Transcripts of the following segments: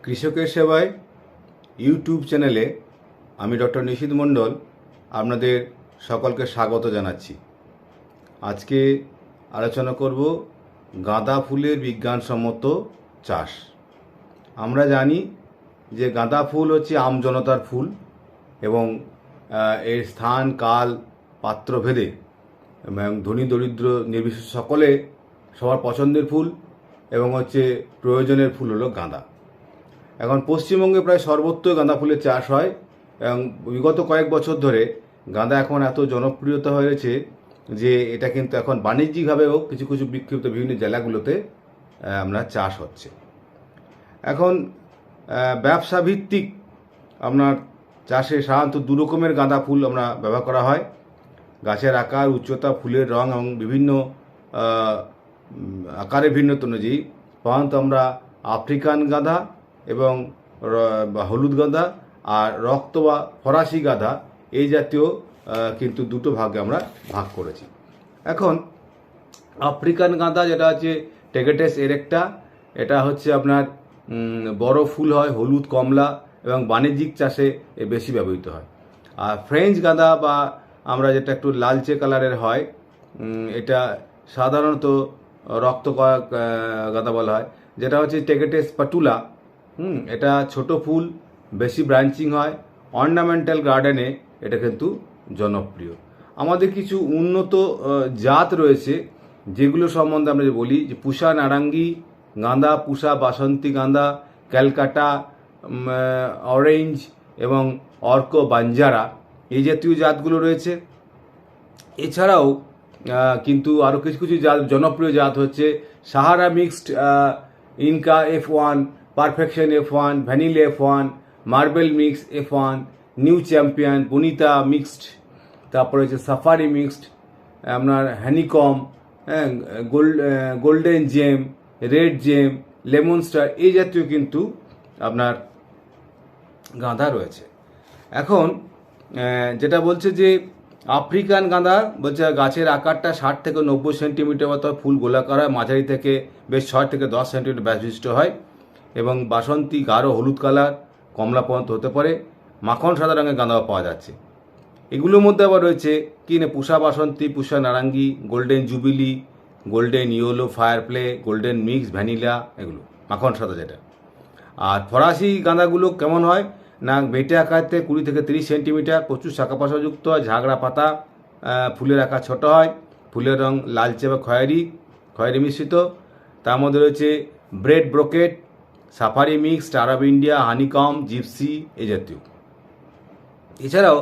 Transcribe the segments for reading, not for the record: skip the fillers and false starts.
কৃষকের সেবায় ইউটিউব চ্যানেলে আমি ডক্টর নিশীথ মণ্ডল আপনাদের সকলকে স্বাগত জানাচ্ছি। আজকে আলোচনা করব গাঁদা ফুলের বিজ্ঞানসম্মত চাষ। আমরা জানি যে গাঁদা ফুল হচ্ছে আমজনতার ফুল এবং এর স্থান কাল পাত্রভেদে এবং ধনী দরিদ্র নির্বিশেষে সকলে সবার পছন্দের ফুল এবং হচ্ছে প্রয়োজনের ফুল হলো গাঁদা। এখন পশ্চিমবঙ্গে প্রায় সর্বত্র গাঁদা ফুলের চাষ হয় এবং বিগত কয়েক বছর ধরে গাঁদা এখন এত জনপ্রিয়তা হয়েছে যে এটা কিন্তু এখন বাণিজ্যিকভাবেও কিছু কিছু বিক্ষিপ্ত বিভিন্ন জেলাগুলোতে আমরা চাষ হচ্ছে। এখন ব্যবসা ভিত্তিক আপনার চাষে সাধারণত দু রকমের গাঁদা ফুল আমরা ব্যবহার করা হয়। গাছের আকার, উচ্চতা, ফুলের রং এবং বিভিন্ন আকারের ভিন্নতা অনুযায়ী সাধারণত আমরা আফ্রিকান গাঁদা এবং হলুদ গাঁদা আর রক্ত বা ফরাসি গাঁদা এই জাতীয় কিন্তু দুটো ভাগে আমরা ভাগ করেছি। এখন আফ্রিকান গাঁদা যেটা হচ্ছে টেগেটেস এরেক্টা, এটা হচ্ছে আপনার বড় ফুল হয়, হলুদ কমলা এবং বাণিজ্যিক চাষে বেশি ব্যবহৃত হয়। আর ফ্রেঞ্চ গাঁদা বা আমরা যেটা একটু লালচে কালারের হয়, এটা সাধারণত রক্ত গাঁদা বলা হয়, যেটা হচ্ছে টেগেটেস পাটুলা। এটা ছোট ফুল, বেশি ব্রাঞ্চিং হয়, অর্নামেন্টাল গার্ডেনে এটা কিন্তু জনপ্রিয়। আমাদের কিছু উন্নত জাত রয়েছে যেগুলো সম্বন্ধে আমরা বলি যে পুষা নারাঙ্গি গাঁদা, পুষা বাসন্তী গাঁদা, ক্যালকাটা অরেঞ্জ এবং অর্ক বাঞ্জারা এই জাতীয় জাতগুলো রয়েছে। এছাড়াও কিন্তু আরও কিছু কিছু জাত জনপ্রিয় জাত হচ্ছে Sahara mixed, Inca F1, perfection F1, vanilla F1, marble mix F1, new champion, Bonita mixed, তারপরে হচ্ছে সাফারি মিক্সড, আপনার honeycomb, golden gem, red gem, lemon star এই জাতীয় কিন্তু আপনার গাঁদা রয়েছে। এখন যেটা বলছে যে আফ্রিকান গাঁদা বলছে গাছের আকারটা 60 থেকে 90 সেন্টিমিটার মতো, ফুল গোলাকার হয়, মাঝারি থেকে বেশ 6 থেকে 10 সেন্টিমিটার ব্যাস বিশিষ্ট হয় এবং বাসন্তী গাঢ় হলুদ কালার, কমলা পর্যন্ত হতে পারে। মাখন সাদা রঙের গাঁদাও পাওয়া যাচ্ছে। এগুলোর মধ্যে আবার রয়েছে কি না Pusa Basanti, Pusa Narangi, golden jubilee, golden yellow, fire play, golden mix, vanilla, এগুলো মাখন সাদা যেটা। আর ফরাসি গাঁদাগুলো কেমন হয় না বেটে আকারতে 20 থেকে 30 সেন্টিমিটার, প্রচুর শাখা প্রশাযুক্ত হয়, ঝাগড়া পাতা, ফুলের আকার ছোট হয়, ফুলের রং লালচে বা খয়েরি মিশ্রিত। তার মধ্যে রয়েছে ব্রেড brocade, safari mix, star of India, honeycomb, gypsy এই জাতীয়। এছাড়াও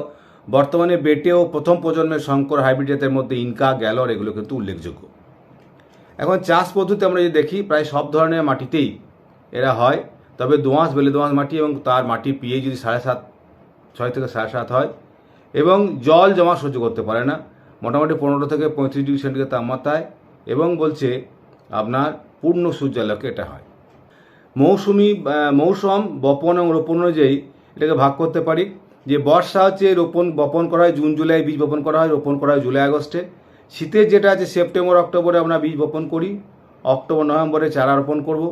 বর্তমানে বেটে ও প্রথম প্রজন্মের শঙ্কর হাইব্রিড জাতের মধ্যে ইনকা, গ্যালর এগুলো কিন্তু উল্লেখযোগ্য। এখন চাষ পদ্ধতি আমরা যদি দেখি প্রায় সব ধরনের মাটিতেই এরা হয়, তবে দোআঁশ, বেলে দোআঁশ মাটি এবং তার মাটির পিএইচ যদি 6 থেকে 7.5 হয় এবং জল জমা সহ্য করতে পারে না, মোটামুটি 15 থেকে 35 ডিগ্রি সেন্টিগ্রেড তাপমাত্রায়, এবং বলছে আপনার পূর্ণ সূর্যালোকে এটা হয়। মৌসুম বপন এবং রোপণ অনুযায়ী এটাকে ভাগ করতে পারি। যে বর্ষা হচ্ছে বপন করা হয় জুন জুলাই, বীজ বপন করা হয়, রোপণ করা হয় জুলাই আগস্টে। শীতের যেটা আছে সেপ্টেম্বর অক্টোবরে আমরা বীজ বপন করি, অক্টোবর নভেম্বরে চারা রোপণ করব।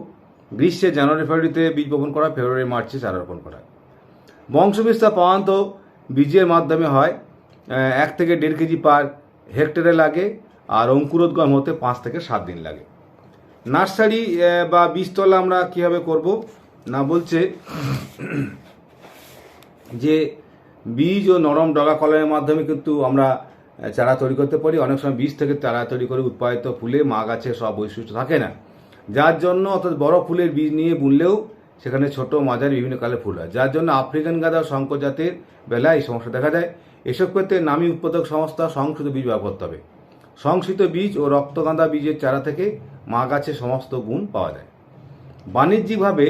গ্রীষ্মে জানুয়ারি ফেব্রুয়ারিতে বীজ বপন করা হয়, ফেব্রুয়ারি মার্চে চারা রোপণ করা হয়। বংশবিস্তার প্রধানত বীজের মাধ্যমে হয়, 1 থেকে 1.5 কেজি পার হেক্টরে লাগে, আর অঙ্কুরোদ্গম হতে 5 থেকে 7 দিন লাগে। নার্সারি বা বীজতলা আমরা কীভাবে করব না বলছে যে বীজ ও নরম ডগা কলমের মাধ্যমে কিন্তু আমরা চারা তৈরি করতে পারি। অনেক সময় বীজ থেকে চারা তৈরি করে উৎপাদিত ফুলে মা গাছের সব বৈশিষ্ট্য থাকে না, যার জন্য অর্থাৎ বড় ফুলের বীজ নিয়ে বুনলেও সেখানে ছোট মাঝারি বিভিন্ন কালে ফুল হয়, যার জন্য আফ্রিকান গাঁদা শঙ্কর জাতের বেলায় এই সমস্যা দেখা যায়। এসব ক্ষেত্রে নামী উৎপাদক সংস্থা সংশোধিত বীজ ব্যবহার করতে হবে। সংশোধিত বীজ ও রক্তগাঁদা বীজের চারা থেকে মা গাছের সমস্ত গুণ পাওয়া যায়। বাণিজ্যিকভাবে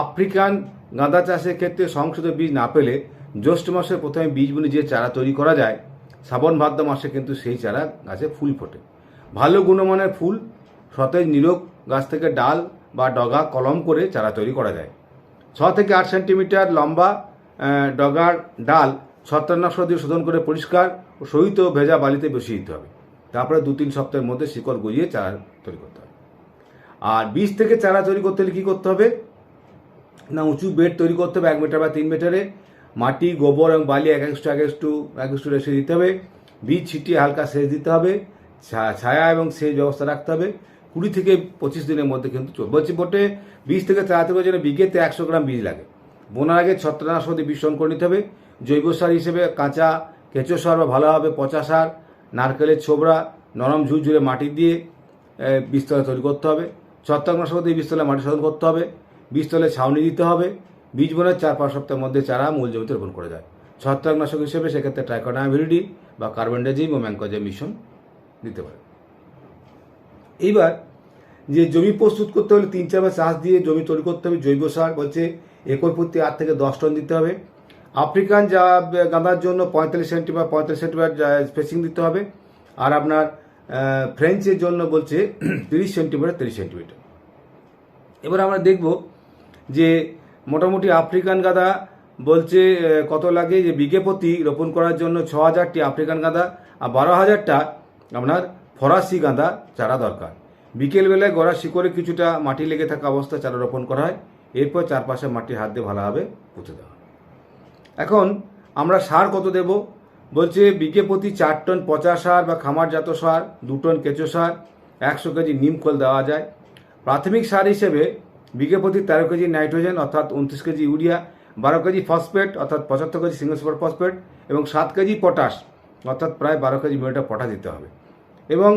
আফ্রিকান গাঁদা চাষের ক্ষেত্রে সংশোধিত বীজ না পেলে জ্যৈষ্ঠ মাসে প্রথমে বীজ বুনে যে চারা তৈরি করা যায়, শ্রাবণ ভাদ্র মাসে কিন্তু সেই চারা গাছে ফুল ফোটে। ভালো গুণমানের ফুল সতেজ নিরোগ গাছ থেকে ডাল বা ডগা কলম করে চারা তৈরি করা যায়। 6 থেকে 8 সেন্টিমিটার লম্বা ডগার ডাল ছত্রাকনাশক দিয়ে শোধন করে পরিষ্কার ও সহিত ভেজা বালিতে বসিয়ে দিতে হবে। তারপরে 2-3 সপ্তাহের মধ্যে শিকড় গজিয়ে চারা তৈরি করতে হবে। আর বীজ থেকে চারা তৈরি করতে হলে কী করতে হবে, না উঁচু বেড তৈরি করতে হবে 1 মিটার বা 3 মিটারে। মাটি, গোবর এবং বালি 1:1 রেশিও দিতে হবে। বীজ ছিটিয়ে হালকা সেচ দিতে হবে। ছায়া এবং সেচ ব্যবস্থা রাখতে হবে। 20 থেকে 25 দিনের মধ্যে কিন্তু বলছি মোটে 20 থেকে 30 বছরে বিঘেতে 100 গ্রাম বীজ লাগে। বোনার আগে ছত্রনাশক দিয়ে বীজ করে নিতে হবে। জৈব সার হিসেবে কাঁচা কেঁচো সার বা ভালোভাবে পচা সার, নারকেলের ছোবড়া, নরম ঝুরঝুরে মাটি দিয়ে বীজতলা তৈরি করতে হবে। ছত্রাকনাশক দিয়ে বীজতলা মাটি শোধন করতে হবে। বীজতলায় ছাউনি দিতে হবে। বীজ বোনার 4-5 সপ্তাহের মধ্যে চারা মূল জমিতে রোপণ করা যায়। ছত্রাকনাশক হিসেবে সেক্ষেত্রে ট্রাইকোডার্মা ভিরিডি বা কার্বনডাজিম ও ম্যানকোজেব মিশ্রণ দিতে পারে। এইবার যে জমি প্রস্তুত করতে হলে 3-4 বার চাষ দিয়ে জমি তৈরি করতে হবে। জৈব সার বলছে একর প্রতি 8 থেকে 10 টন দিতে হবে। আফ্রিকান গাঁদার জন্য 45 সেন্টিমিটার স্পেসিং দিতে হবে। আর আপনার ফ্রেঞ্চের জন্য বলছে 30 সেন্টিমিটার। এবার আমরা দেখব যে মোটামুটি আফ্রিকান গাঁদা বলছে কত লাগে, যে বিঘে প্রতি রোপণ করার জন্য 6000টি আফ্রিকান গাঁদা আর 12,000টা আপনার ফরাসি গাঁদা চারা দরকার। বিকেলবেলায় গড়ার শিকড়ে কিছুটা মাটি লেগে থাকা অবস্থায় চারা রোপণ করা হয়। এরপর চারপাশে মাটি হাত দিয়ে ভালোভাবে পুঁতে দেওয়া হয়। এখন আমরা সার কত দেব বলছে বিঘে প্রতি 4 টন পচা সার বা খামারজাত সার, 2 টন কেঁচো সার, 100 কেজি নিম খোল দেওয়া যায়। প্রাথমিক সার হিসেবে বিঘে প্রতি 13 কেজি নাইট্রোজেন অর্থাৎ 29 কেজি ইউরিয়া, 12 কেজি ফসফেট অর্থাৎ 75 কেজি সিঙ্গেল সুপার ফসফেট এবং 7 কেজি পটাশ অর্থাৎ প্রায় 12 কেজি মিউরেট পটাশ দিতে হবে। এবং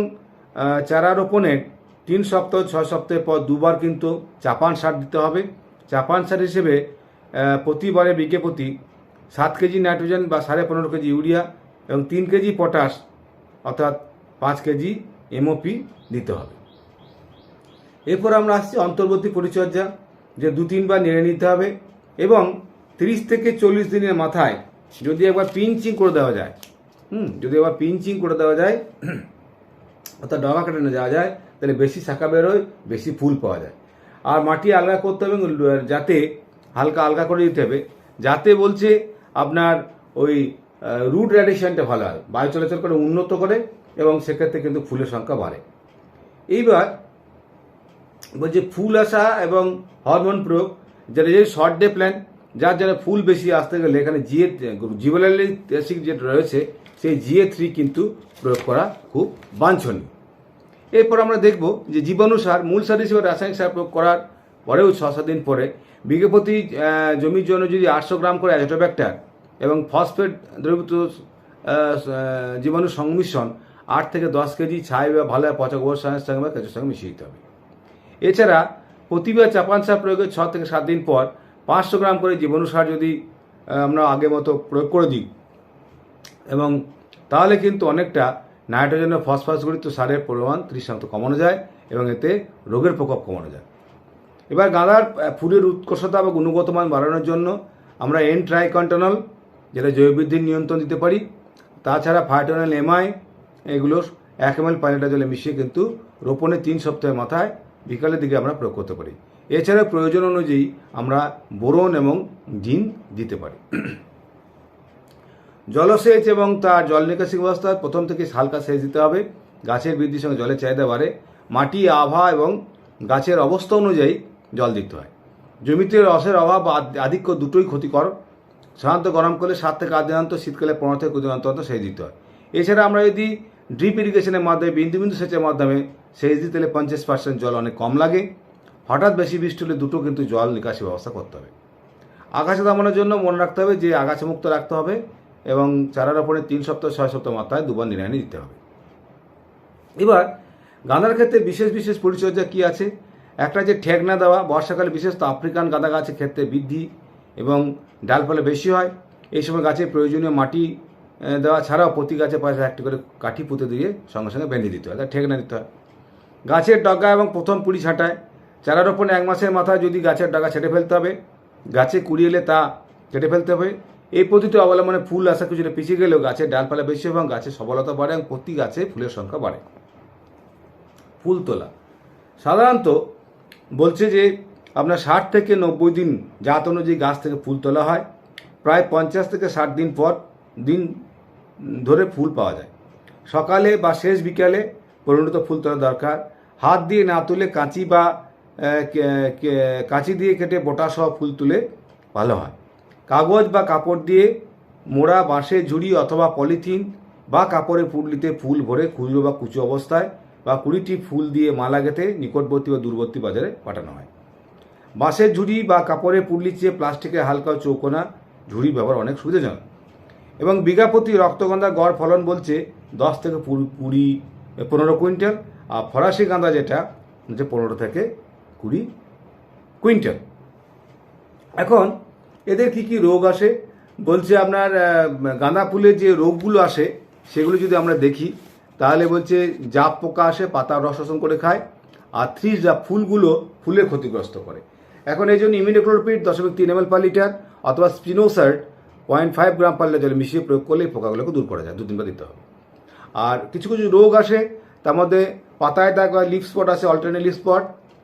চারা রোপণের 3 সপ্তাহ 6 সপ্তাহের পর 2 বার কিন্তু চাপান সার দিতে হবে। চাপান সার হিসেবে প্রতিবারে বিঘে প্রতি 7 কেজি নাইট্রোজেন বা 15.5 কেজি ইউরিয়া এবং 3 কেজি পটাশ অর্থাৎ 5 কেজি এমওপি দিতে হবে। এরপর আমরা আসছি অন্তর্বর্তী পরিচর্যা, যে 2-3 বার নেড়ে নিতে হবে এবং 30 থেকে 40 দিনের মাথায় যদি একবার পিঞ্চিং করে দেওয়া যায়, অর্থাৎ ডগা কাটানো যাওয়া যায়, তাহলে বেশি শাখা বেরোয়, বেশি ফুল পাওয়া যায়। আর মাটি আলগা করতে হবে, যাতে হালকা আলগা করে দিতে হবে, যাতে বলছে আপনার ওই রুট রেডিয়েশনটা ভালো হয়, বায়ু চলাচল করে উন্নত করে এবং সেক্ষেত্রে কিন্তু ফুলের সংখ্যা বাড়ে। এইবার বলছে ফুল আসা এবং হরমোন প্রয়োগ, যেটা যে শর্ট ডে প্ল্যান, যার জন্য ফুল বেশি আসতে গেলে এখানে জিবরেলিক অ্যাসিড যেটা রয়েছে সেই GA3 কিন্তু প্রয়োগ করা খুব বাঞ্ছনীয়। এরপর আমরা দেখব যে জীবাণু সার, মূল সার হিসেবে রাসায়নিক সার প্রয়োগ করার পরেও 6-7 দিন পরে বিঘে প্রতি জমির জন্য যদি 800 গ্রাম করে অ্যাজোটোব্যাক্টার এবং ফসফেট দ্রবীভূত জীবাণু সংমিশ্রণ 8 থেকে 10 কেজি ছাই বা ভালো পচা গোবর সারের সঙ্গে বা কেঁচোর সঙ্গে মিশিয়ে দিতে হবে। এছাড়া প্রতিবার চাপান সার প্রয়োগের 6 থেকে 7 দিন পর 500 গ্রাম করে জীবাণু সার যদি আমরা আগের মতো প্রয়োগ করে দিই এবং তাহলে কিন্তু অনেকটা নাইট্রোজেন ও ফসফরাসগঠিত সারের পরিমাণ 30% কমানো যায় এবং এতে রোগের প্রকোপ কমানো যায়। এবার গাঁদার ফুলের উৎকর্ষতা বা গুণগত মান বাড়ানোর জন্য আমরা ট্রাইকন্টেনল, যেটা জৈব বৃদ্ধির নিয়ন্ত্রণ দিতে পারি। তাছাড়া ফাইটোনাল এমআই, এগুলো 1 ml 5 লিটার জলে মিশিয়ে কিন্তু রোপণের 3 সপ্তাহের মাথায় বিকালের দিকে আমরা প্রয়োগ করতে পারি। এছাড়া প্রয়োজন অনুযায়ী আমরা বোরন এবং জিঙ্ক দিতে পারি। জলসেচ এবং তার জল নিকাশি ব্যবস্থা প্রথম থেকে হালকা সেচ দিতে হবে। গাছের বৃদ্ধির সঙ্গে জলের চাহিদা বাড়ে। মাটি, আবহাওয়া এবং গাছের অবস্থা অনুযায়ী জল দিতে হয়। জমিতে রসের অভাব বা আধিক্য দুটোই ক্ষতিকর। সাধারণত গরমকালে 7 থেকে 8 দিন অন্তর, শীতকালে 15 থেকে 20 দিন অন্তর সেচ দিতে হয়। এছাড়া আমরা যদি ড্রিপ ইরিগেশনের মাধ্যমে বিন্দু বিন্দু সেচের মাধ্যমে সেচ দিতে হলে 50% জল অনেক কম লাগে। হঠাৎ বেশি বৃষ্টি হলে দুটো কিন্তু জল নিকাশি ব্যবস্থা করতে হবে। আগাছা দমানোর জন্য মনে রাখতে হবে যে আগাছা মুক্ত রাখতে হবে এবং চারা রোপণের 3 সপ্তাহ 6 সপ্তাহ মাথায় 2 বার নিড়ানি দিতে হবে। এবার গাঁদার ক্ষেত্রে বিশেষ পরিচর্যা কি আছে? একটা যে ঠেকনা দেওয়া, বর্ষাকালে বিশেষত আফ্রিকান গাঁদা গাছের ক্ষেত্রে বৃদ্ধি এবং ডালপালা বেশি হয়। এই সময় গাছে প্রয়োজনীয় মাটি দেওয়া ছাড়াও প্রতি গাছের পাশে একটি করে কাঠি পুঁতে দিয়ে সঙ্গে সঙ্গে বেঁধে দিতে হয়, ঠেকনা দিতে হয়। গাছের ডগা এবং প্রথম পুলি ছাঁটায় চারা রোপণে 1 মাসের মাথায় যদি গাছের ডগা ছেটে ফেলতে হবে, গাছে কুড়ি এলে তা কেটে ফেলতে হবে। এই পদ্ধতি অবলম্বনে ফুল আসা কিছুটা পিছিয়ে গেলেও গাছের ডালপালা বেশি এবং গাছের সবলতা বাড়ে এবং প্রতি গাছে ফুলের সংখ্যা বাড়ে। ফুল তোলা সাধারণত বলছে যে আপনার 60 থেকে 90 দিন জাত অনুযায়ী গাছ থেকে ফুল তোলা হয়। প্রায় 50 থেকে 60 দিন ধরে ফুল পাওয়া যায়। সকালে বা শেষ বিকালে পরিণত ফুল তোলা দরকার। হাত দিয়ে না তুলে কাঁচি বা কাঁচি দিয়ে কেটে বোটা সহ ফুল তুলে ভালো হয়। কাগজ বা কাপড় দিয়ে মোড়া বাঁশের ঝুড়ি অথবা পলিথিন বা কাপড়ের পুটলিতে ফুল ভরে খুচরো বা কুচো অবস্থায় বা 20টি ফুল দিয়ে মালা গেঁথে নিকটবর্তী বা দূরবর্তী বাজারে পাঠানো হয়। বাঁশের ঝুড়ি বা কাপড়ের পুটলির চেয়ে প্লাস্টিকের হালকা চৌকোনা ঝুড়ি ব্যবহার অনেক সুবিধাজনক। এবং বিঘা প্রতি রক্তগন্ধা গড় ফলন বলছে 10 থেকে 15 কুইন্টাল, আর ফরাসি গাঁদা যেটা হচ্ছে 15 থেকে 20 কুইন্টাল। এখন এদের কি কি রোগ আসে বলছে, আপনার গাঁদা ফুলের যে রোগগুলো আসে সেগুলো যদি আমরা দেখি তাহলে বলছে জাপ পোকা আসে, পাতা রস শোষণ করে খায়, আর থ্রিজ জাপ ফুলগুলো ফুলের ক্ষতিগ্রস্ত করে। এখন এই জন্য ইমিডাক্লোপিড 0.3 ml পার লিটার অথবা স্পিনোসার্ট 0.5 গ্রাম পার লিটার জলে মিশিয়ে প্রয়োগ করলে এই পোকাগুলোকে দূর করা যায়। 2 দিনবার দিতে হবে। আর কিছু কিছু রোগ আসে, তার মধ্যে পাতায় দাগ বা লিফ স্পট আসে, অল্টারনেট লিফ স্পট,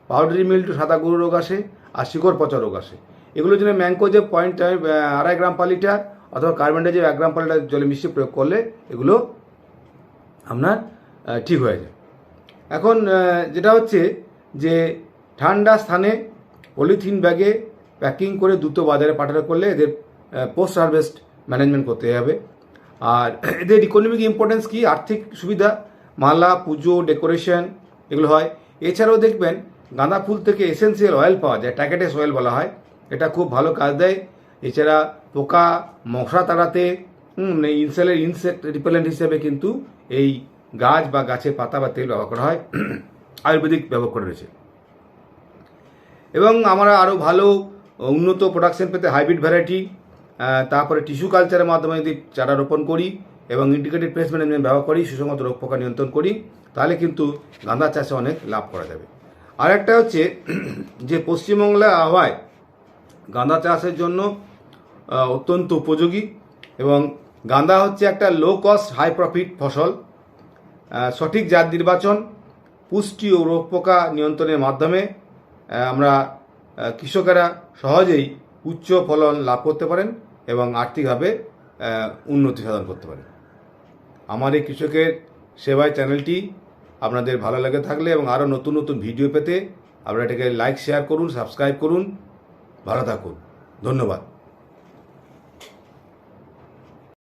পাউডারি মিল্টু সাদা গরু রোগ আসে, আর শিকড় পচা রোগ আসে। এগুলোর জন্য ম্যাঙ্কোজেব 0.2 গ্রাম পার লিটার অথবা কার্বনডাইজেব 1 গ্রাম পার লিটার জলে মিশিয়ে প্রয়োগ করলে এগুলো আপনার ঠিক হয়ে যায়। এখন যেটা হচ্ছে যে ঠান্ডা স্থানে পলিথিন ব্যাগে প্যাকিং করে দ্রুত বাজারে পাঠানো করলে এদের পোস্ট হারভেস্ট ম্যানেজমেন্ট করতে হবে। আর এদের ইকোনমিক ইম্পর্টেন্স কি, আর্থিক সুবিধা, মালা, পুজো, ডেকোরেশন এগুলো হয়। এছাড়াও দেখবেন গাঁদা ফুল থেকে এসেন্সিয়াল অয়েল পাওয়া যায়, ট্যাকেটেস অয়েল বলা হয়, এটা খুব ভালো কাজ দেয়। এছাড়া পোকা মশা তাড়াতে ইনসেক্ট রিপেলেন্ট হিসেবে কিন্তু এই গাছ বা গাছের পাতা বা তেল ব্যবহার করা হয়, আয়ুর্বেদিক ব্যবহার করে রয়েছে। এবং আমরা আরও ভালো উন্নত প্রোডাকশন পেতে হাইব্রিড ভ্যারাইটি, তারপরে টিস্যু কালচারের মাধ্যমে যদি চারা রোপণ করি এবং ইন্টিগ্রেটেড পেস্ট ম্যানেজমেন্ট ব্যবহার করি, সুসংগত রোগ পোকা নিয়ন্ত্রণ করি, তাহলে কিন্তু গাঁদা চাষে অনেক লাভ করা যাবে। আর একটা হচ্ছে যে পশ্চিমবাংলার আবহাওয়ায় গাঁদা চাষের জন্য অত্যন্ত উপযোগী, এবং গাঁদা হচ্ছে একটা লো কস্ট হাই প্রফিট ফসল। সঠিক জাত নির্বাচন, পুষ্টি ও রোগ পোকা নিয়ন্ত্রণের মাধ্যমে আমরা কৃষকেরা সহজেই উচ্চ ফলন লাভ করতে পারেন এবং আর্থিকভাবে উন্নতি সাধন করতে পারেন। আমার এই কৃষকের সেবায় চ্যানেলটি আপনাদের ভালো লেগে থাকলে এবং আরও নতুন নতুন ভিডিও পেতে আপনারা এটাকে লাইক শেয়ার করুন, সাবস্ক্রাইব করুন। ভালো থাকুন, ধন্যবাদ।